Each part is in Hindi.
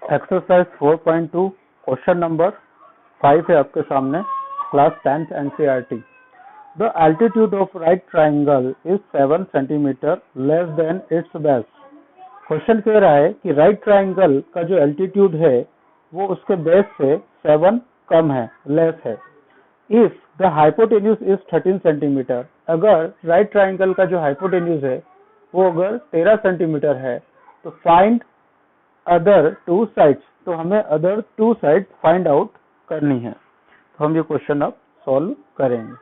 एक्सरसाइज 4.2 क्वेश्चन नंबर 5 है आपके सामने, class 10th NCERT। The altitude of right triangle is 7 centimetre less than it's base. Question कह रहा है कि राइट ट्राइंगल का जो एल्टीट्यूड है वो उसके बेस से 7 कम है, लेस है। If the hypotenuse is 13 centimetre, अगर राइट ट्राइंगल का जो हाइपोटेन्यूज है वो अगर 13 सेंटीमीटर है तो फाइंड अदर टू साइड्स, तो हमें other two side find out करनी है। तो हम ये क्वेश्चन अब सॉल्व करेंगे।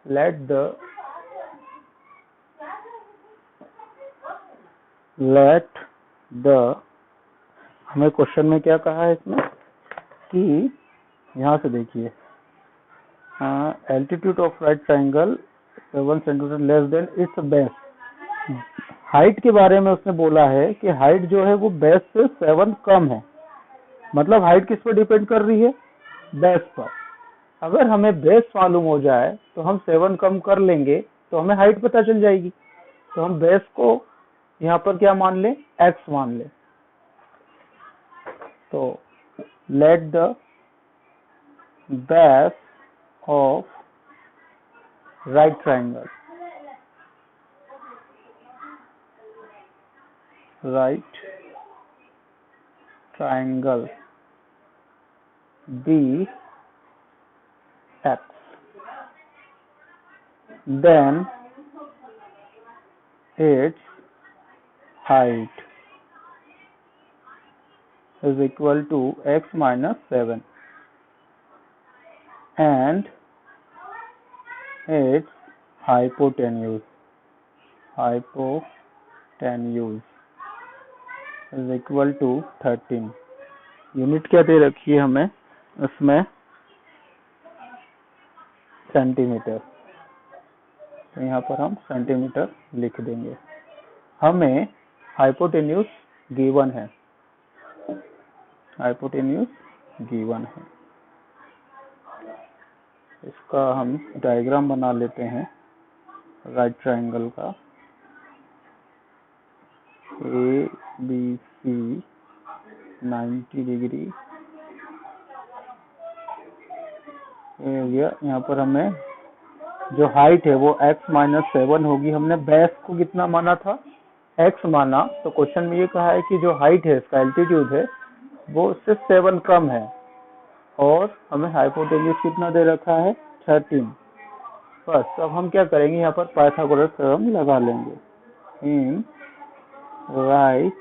लेट द हमें क्वेश्चन में क्या कहा है इसमें कि यहाँ से देखिए, altitude of right triangle 7 centimetre less than it's base. Height के बारे में उसने बोला है कि हाइट जो है वो बेस से 7 कम है। मतलब हाइट किस पर डिपेंड कर रही है? बेस पर। अगर हमें बेस मालूम हो जाए तो हम 7 कम कर लेंगे तो हमें हाइट पता चल जाएगी। तो हम बेस को यहाँ पर क्या मान लें? x मान लें। तो let the base of right triangle be x, then its height is equal to x minus 7 and its hypotenuse is equal to 13। Unit क्या दे रखी है हमें उसमें? सेंटीमीटर। तो यहाँ पर हम सेंटीमीटर लिख देंगे। हमें हाइपोटेन्यूज गिवन है, इसका हम डायग्राम बना लेते हैं राइट ट्राइंगल का। ABC 90 डिग्री यहाँ पर हमें जो हाइट है वो x माइनस 7 होगी। हमने बेस को कितना माना था? x माना। तो क्वेश्चन में ये कहा है कि जो हाइट है, इसका एल्टीट्यूड है वो उससे 7 कम है और हमें हाइपोटेन्यूज कितना दे रखा है? 13। बस अब हम क्या करेंगे, यहाँ पर पाइथागोरस थ्योरम लगा लेंगे। In right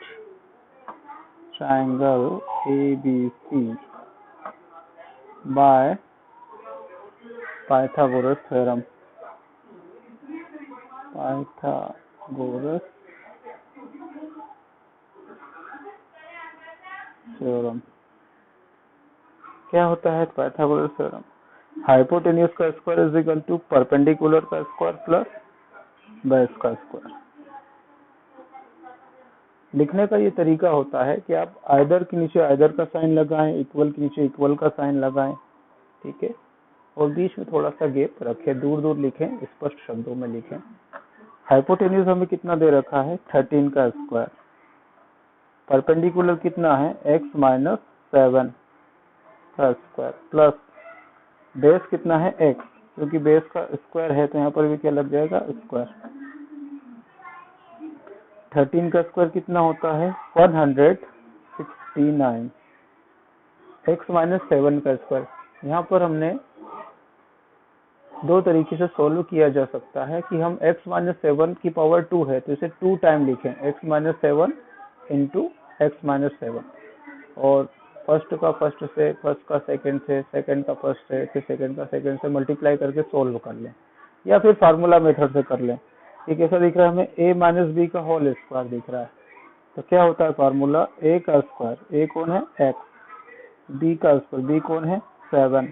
triangle ABC by Pythagoras theorem. क्या होता है पाइथागोरस थ्योरम? हाइपोटेन्यूज का square is equal to perpendicular का स्क्वायर प्लस बेस का स्क्वायर। लिखने का ये तरीका होता है कि आप आइदर के नीचे आइदर का साइन लगाएं, इक्वल के नीचे इक्वल का साइन लगाएं, ठीक है, और बीच में थोड़ा सा गैप रखें, दूर दूर लिखें, स्पष्ट शब्दों में लिखें। हाइपोटेन्यूज हमें कितना दे रखा है? 13 का स्क्वायर। परपेंडिकुलर कितना है? x माइनस 7 का स्क्वायर प्लस बेस कितना है? x, क्योंकि बेस का स्क्वायर है तो यहाँ पर भी क्या लग जाएगा? स्क्वायर। 13 का स्क्वायर कितना होता है? 169। x माइनस 7 का स्क्वायर। यहाँ पर हमने दो तरीके से सोल्व किया जा सकता है कि हम x माइनस 7 की पावर 2 है तो इसे 2 टाइम लिखें, x minus 7 into x minus 7, और फर्स्ट का फर्स्ट से, फर्स्ट का सेकंड से, सेकंड का फर्स्ट से, फिर सेकंड का सेकंड से मल्टीप्लाई करके सोल्व कर लें, या फिर फार्मूला मेथड से कर लें। ये कैसा दिख रहा है हमें? a माइनस बी का होल स्क्वायर दिख रहा है। तो क्या होता है फार्मूला? a का स्क्वायर, a कौन है? x, b का स्क्वायर, b कौन है? 7,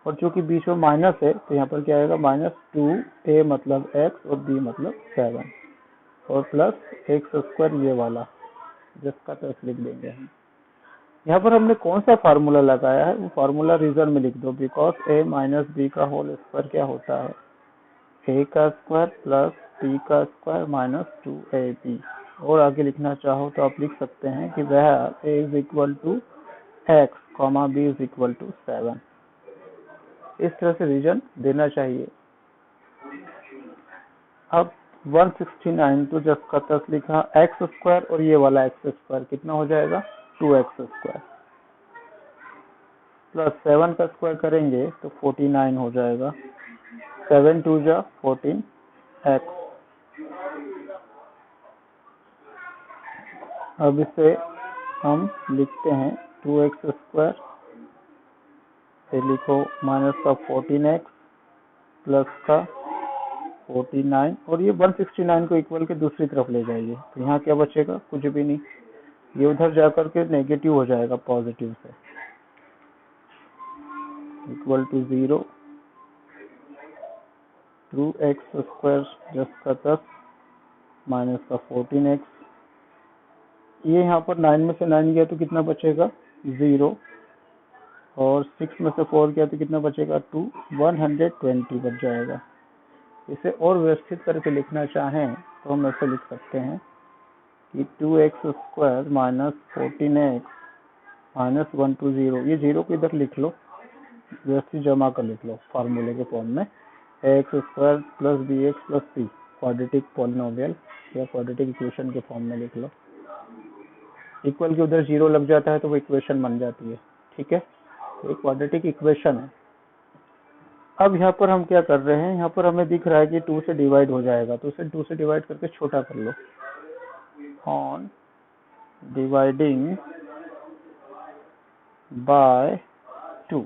और चूंकि बीच में माइनस है तो यहाँ पर क्या आएगा? माइनस 2a मतलब x और b मतलब 7, और प्लस x स्क्वायर ये वाला जिसका तो लिख देंगे हम। यहाँ पर हमने कौन सा फार्मूला लगाया है वो फार्मूला रीजन में लिख दो, बिकॉज a माइनस बी का होल स्क्वायर क्या होता है, a का स्क्वायर प्लस b का स्क्वायर माइनस 2ab। और आगे लिखना चाहो तो आप लिख सकते हैं कि वह a is equal to x comma b is equal to 7। इस तरह से रीजन देना चाहिए। अब 169 तो जब का तस लिखा एक्स स्क्वायर और ये वाला एक्स स्क्वायर कितना हो जाएगा 2x स्क्वायर, प्लस 7 का स्क्वायर करेंगे तो 49 हो जाएगा, 7 2 जा 14x। अब इसे हम लिखते हैं 2x स्क्वायर, फिर लिखो माइनस का 14x प्लस का 49, और ये 169 को इक्वल के दूसरी तरफ ले जाइए तो यहाँ क्या बचेगा, कुछ भी नहीं, ये उधर जाकर के नेगेटिव हो जाएगा पॉजिटिव से, equal to 0, 2x square just का 10 माइनस का 14x, ये यहाँ पर 9 में से 9 गया तो कितना बचेगा 0, और 6 में से 4 गया तो कितना बचेगा 2, 120 बच जाएगा। इसे और व्यवस्थित करके लिखना चाहें तो हम ऐसे लिख सकते हैं कि 2x square minus 14x minus 120, ये 0 को इधर लिख लो, व्यवस्थित जमा कर लिख लो फार्मूले के फॉर्म में, x square plus b x plus c, quadratic polynomial या क्वाड्रेटिक इक्वेशन के फॉर्म में लिख लो। इक्वल के उधर 0 लग जाता है तो वो इक्वेशन बन जाती है, ठीक है, तो एक क्वाड्रेटिक इक्वेशन है। अब यहाँ पर हम क्या कर रहे हैं, यहाँ पर हमें दिख रहा है कि 2 से डिवाइड हो जाएगा तो उसे 2 से डिवाइड करके छोटा कर लो, ऑन डिवाइडिंग बाय 2।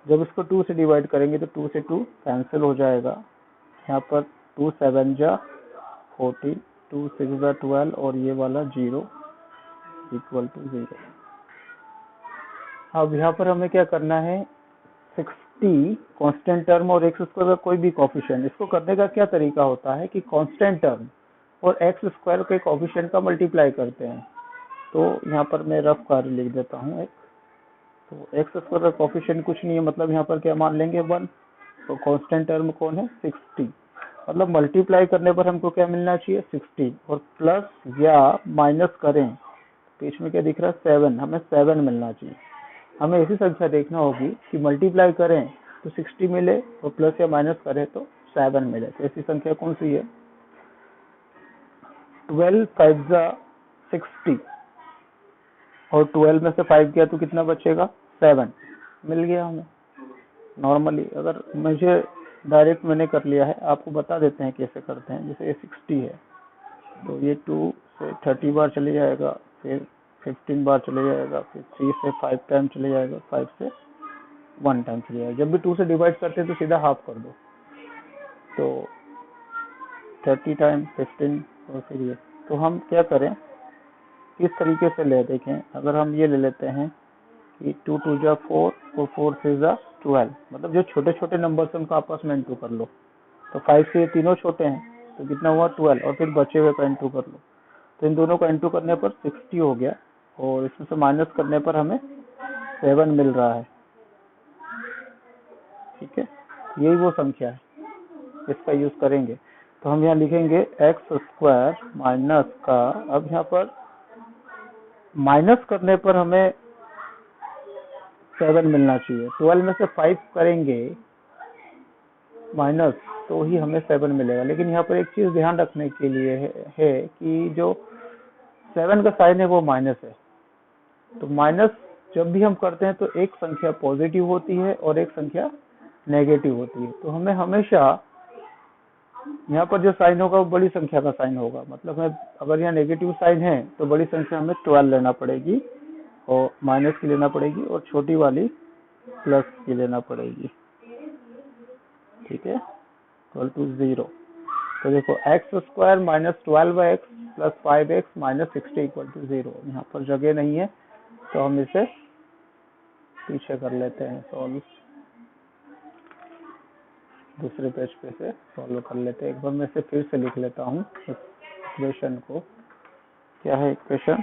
जब इसको 2 से डिवाइड करेंगे तो 2 से 2 कैंसिल हो जाएगा, यहाँ पर 2 7 जा 14, 2 6 जा 12 और ये वाला 0 इक्वल टू 0। अब यहाँ पर हमें क्या करना है, 60 कांस्टेंट टर्म और एक्स स्क्वायर का कोई भी कोफिशिएंट, इसको करने का क्या तरीका होता है कि कांस्टेंट टर्म और एक्स स्क्वायर के कोफिशिएंट का मल्टीप्लाई करते हैं। तो यहाँ पर मैं रफ कार्य लिख देता हूँ एक, तो एक्स स्क्वायर का कोफिशिएंट कुछ नहीं है, मतलब यहाँ पर क्या मान लेंगे 1, तो कांस्टेंट टर्म कौन है 60, मतलब मल्टीप्लाई करने पर हमको क्या मिलना चाहिए 60, और प्लस या माइनस करें बीच में क्या दिख रहा है 7, हमें 7 मिलना चाहिए। हमें ऐसी संख्या देखना होगी कि मल्टीप्लाई करें तो 60 मिले और प्लस या माइनस करें तो 7 मिले, तो ऐसी संख्या कौन सी है, 12 5 जा 60 और 12 में से 5 गया तो कितना बचेगा 7, मिल गया हमें। नॉर्मली अगर मुझे डायरेक्ट मैंने कर लिया है, आपको बता देते हैं कैसे करते हैं। जैसे ये 60 है तो ये 2 से 30 बार चले जाएगा, फिर 15 बार चले जाएगा, फिर 3 से 5 टाइम चले जाएगा, 5 से 1 टाइम चले जाएगा। जब भी 2 से डिवाइड करते हैं तो सीधा हाफ कर दो, तो 30 टाइम 15 और फिर ये। तो हम क्या करें, किस तरीके से ले देखें, अगर हम ये ले लेते हैं कि 2 2 जा 4 और 4 6 जा 12, मतलब जो छोटे छोटे नंबर से उनको आपस में इंटू कर लो, तो 5 से ये तीनों छोटे हैं तो कितना हुआ 12, और फिर बचे हुए का इंटू कर लो, तो इन दोनों का इंटू करने पर 60 हो गया, और इसमें से माइनस करने पर हमें 7 मिल रहा है, ठीक है, यही वो संख्या है, इसका यूज करेंगे। तो हम यहाँ लिखेंगे एक्स स्क्वायर माइनस का, अब यहाँ पर माइनस करने पर हमें 7 मिलना चाहिए, 12 में से 5 करेंगे माइनस तो ही हमें 7 मिलेगा। लेकिन यहाँ पर एक चीज ध्यान रखने के लिए है कि जो 7 का साइन है वो माइनस है, तो माइनस जब भी हम करते हैं तो एक संख्या पॉजिटिव होती है और एक संख्या नेगेटिव होती है, तो हमें हमेशा यहाँ पर जो साइन होगा वो बड़ी संख्या का साइन होगा, मतलब अगर यहाँ नेगेटिव साइन है तो बड़ी संख्या हमें 12 लेना पड़ेगी और माइनस की लेना पड़ेगी, और छोटी वाली प्लस की लेना पड़ेगी, ठीक है, इक्वल टू 0। तो देखो x square minus 12x plus 5x minus 60 equal to 0। यहाँ पर जगह नहीं है तो हम इसे पीछे कर लेते हैं सॉल्व, दूसरे पेज पे से सॉल्व कर लेते हैं। एक बार मैं इसे फिर से लिख लेता हूँ इक्वेशन को। क्या है इक्वेशन,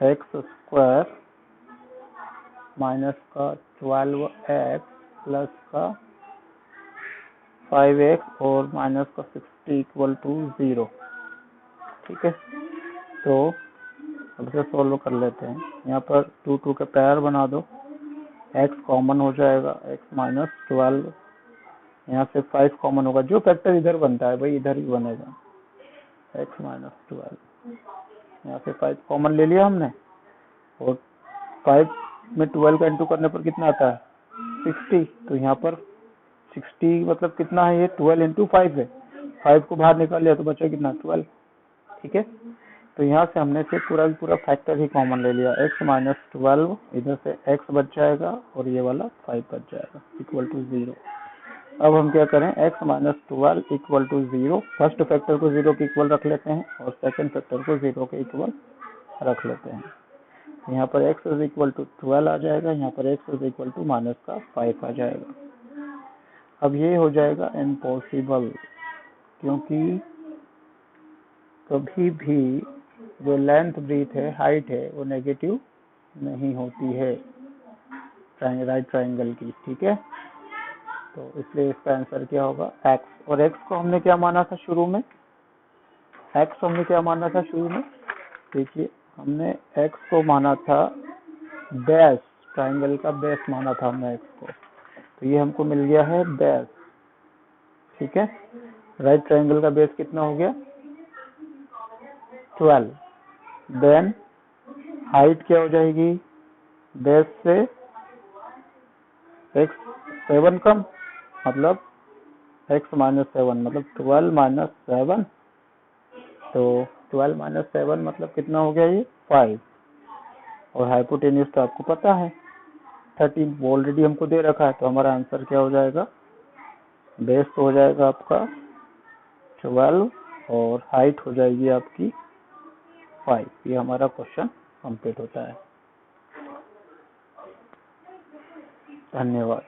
एक्स स्क्वायर माइनस का 12x प्लस का 5x और माइनस का 60 इक्वल टू 0। ठीक है, तो अब इसे सोल्व कर लेते हैं। यहाँ पर 2 के पेयर बना दो, x कॉमन हो जाएगा, x माइनस 12, यहाँ से 5 कॉमन होगा, जो फैक्टर इधर बनता है भाई इधर ही बनेगा, x माइनस 12, यहाँ से 5 कॉमन ले लिया हमने, और 5 में 12 का इंटू करने पर कितना आता है 60, तो यहाँ पर 60 मतलब कितना है, ये 12 इंटू 5 है, 5 को बाहर निकाल लिया तो बचा कितना 12। ठीक है, तो यहाँ से हमने से पूरा फैक्टर ही कॉमन ले लिया, x माइनस 12, इधर से x बच जाएगा और ये वाला 5 बच जाएगा इक्वल टू 0। अब हम क्या करें, x minus 12 equal to 0, first factor को 0 के इक्वल रख लेते हैं और सेकंड फैक्टर को 0 के इक्वल रख लेते हैं। यहाँ पर x इज इक्वल टू 12 आ जाएगा, यहाँ पर x is equal to minus का 5 आ जाएगा। अब ये हो जाएगा इम्पॉसिबल, क्योंकि कभी भी जो लेंथ ब्रीथ है, हाइट है, वो नेगेटिव नहीं होती है राइट ट्राइंगल की। ठीक है, तो इसलिए इसका आंसर क्या होगा x, और x को हमने क्या माना था शुरू में, x को हमने क्या माना था शुरू में, देखिए हमने x को माना था बेस, ट्राइंगल का बेस माना था हमने x को, तो ये हमको मिल गया है बेस। ठीक है, राइट ट्राइंगल का बेस कितना हो गया 12, देन हाइट क्या हो जाएगी, बेस से x 7 कम, मतलब x माइनस 7 मतलब 12 माइनस 7, तो 12 माइनस 7 मतलब कितना हो गया ये 5, और हाइपोटेन्यूज तो आपको पता है 13 ऑलरेडी हमको दे रखा है, तो हमारा आंसर क्या हो जाएगा, बेस तो हो जाएगा आपका 12 और हाइट हो जाएगी आपकी 5। ये हमारा क्वेश्चन कंप्लीट होता है। धन्यवाद।